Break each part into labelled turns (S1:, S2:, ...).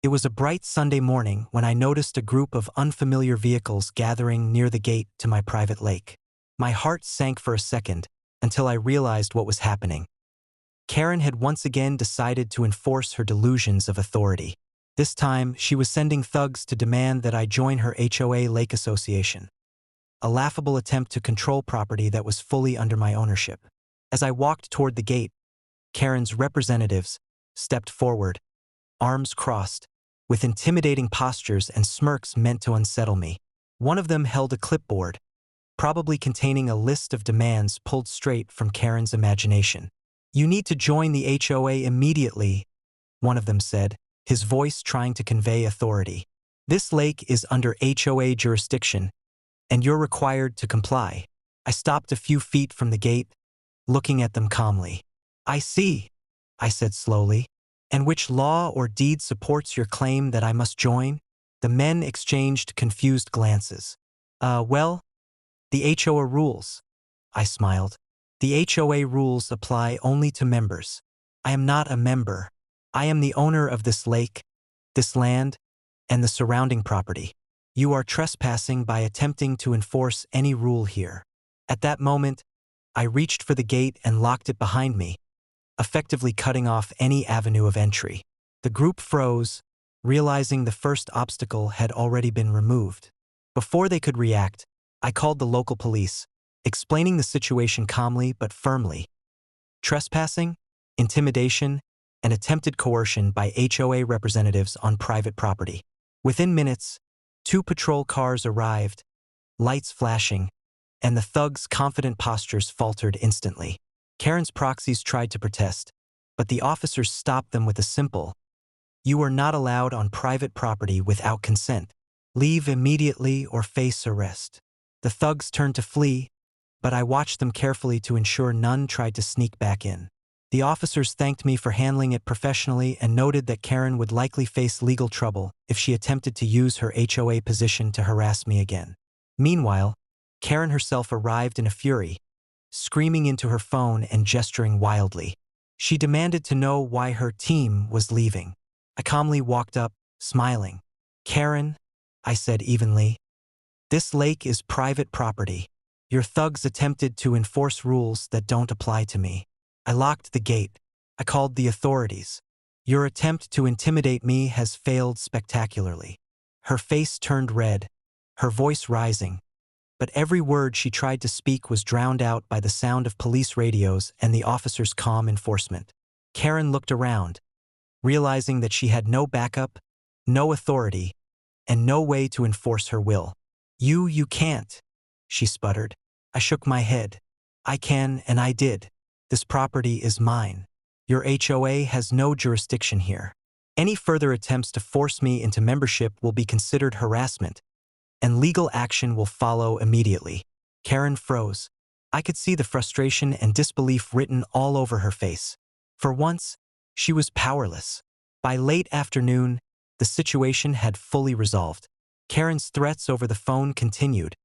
S1: It was a bright Sunday morning when I noticed a group of unfamiliar vehicles gathering near the gate to my private lake. My heart sank for a second until I realized what was happening. Karen had once again decided to enforce her delusions of authority. This time, she was sending thugs to demand that I join her HOA lake association, a laughable attempt to control property that was fully under my ownership. As I walked toward the gate, Karen's representatives stepped forward, arms crossed, with intimidating postures and smirks meant to unsettle me. One of them held a clipboard, probably containing a list of demands pulled straight from Karen's imagination. "You need to join the HOA immediately," one of them said, his voice trying to convey authority. "This lake is under HOA jurisdiction, and you're required to comply." I stopped a few feet from the gate, looking at them calmly. "I see," I said slowly. "And which law or deed supports your claim that I must join?" The men exchanged confused glances. Well, the HOA rules," I smiled. "The HOA rules apply only to members. I am not a member. I am the owner of this lake, this land, and the surrounding property. You are trespassing by attempting to enforce any rule here." At that moment, I reached for the gate and locked it behind me, effectively cutting off any avenue of entry. The group froze, realizing the first obstacle had already been removed. Before they could react, I called the local police, explaining the situation calmly but firmly. Trespassing, intimidation, and attempted coercion by HOA representatives on private property. Within minutes, 2 patrol cars arrived, lights flashing, and the thugs' confident postures faltered instantly. Karen's proxies tried to protest, but the officers stopped them with a simple, "You are not allowed on private property without consent. Leave immediately or face arrest." The thugs turned to flee, but I watched them carefully to ensure none tried to sneak back in. The officers thanked me for handling it professionally and noted that Karen would likely face legal trouble if she attempted to use her HOA position to harass me again. Meanwhile, Karen herself arrived in a fury, screaming into her phone and gesturing wildly. She demanded to know why her team was leaving. I calmly walked up, smiling. "Karen," I said evenly, "this lake is private property. Your thugs attempted to enforce rules that don't apply to me. I locked the gate. I called the authorities. Your attempt to intimidate me has failed spectacularly." Her face turned red, her voice rising, but every word she tried to speak was drowned out by the sound of police radios and the officers' calm enforcement. Karen looked around, realizing that she had no backup, no authority, and no way to enforce her will. You can't," she sputtered. I shook my head. "I can, and I did. This property is mine. Your HOA has no jurisdiction here. Any further attempts to force me into membership will be considered harassment, and legal action will follow immediately." Karen froze. I could see the frustration and disbelief written all over her face. For once, she was powerless. By late afternoon, the situation had fully resolved. Karen's threats over the phone continued,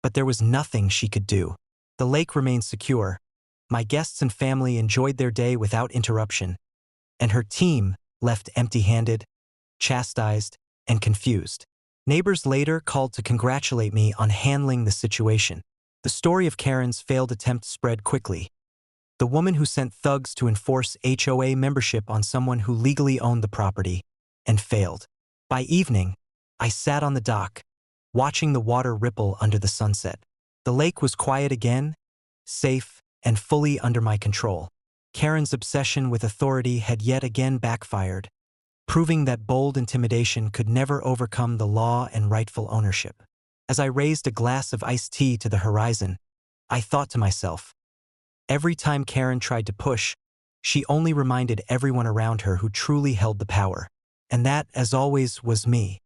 S1: but there was nothing she could do. The lake remained secure. My guests and family enjoyed their day without interruption, and her team left empty-handed, chastised, and confused. Neighbors later called to congratulate me on handling the situation. The story of Karen's failed attempt spread quickly. The woman who sent thugs to enforce HOA membership on someone who legally owned the property and failed. By evening, I sat on the dock, watching the water ripple under the sunset. The lake was quiet again, safe, and fully under my control. Karen's obsession with authority had yet again backfired, proving that bold intimidation could never overcome the law and rightful ownership. As I raised a glass of iced tea to the horizon, I thought to myself, every time Karen tried to push, she only reminded everyone around her who truly held the power. And that, as always, was me.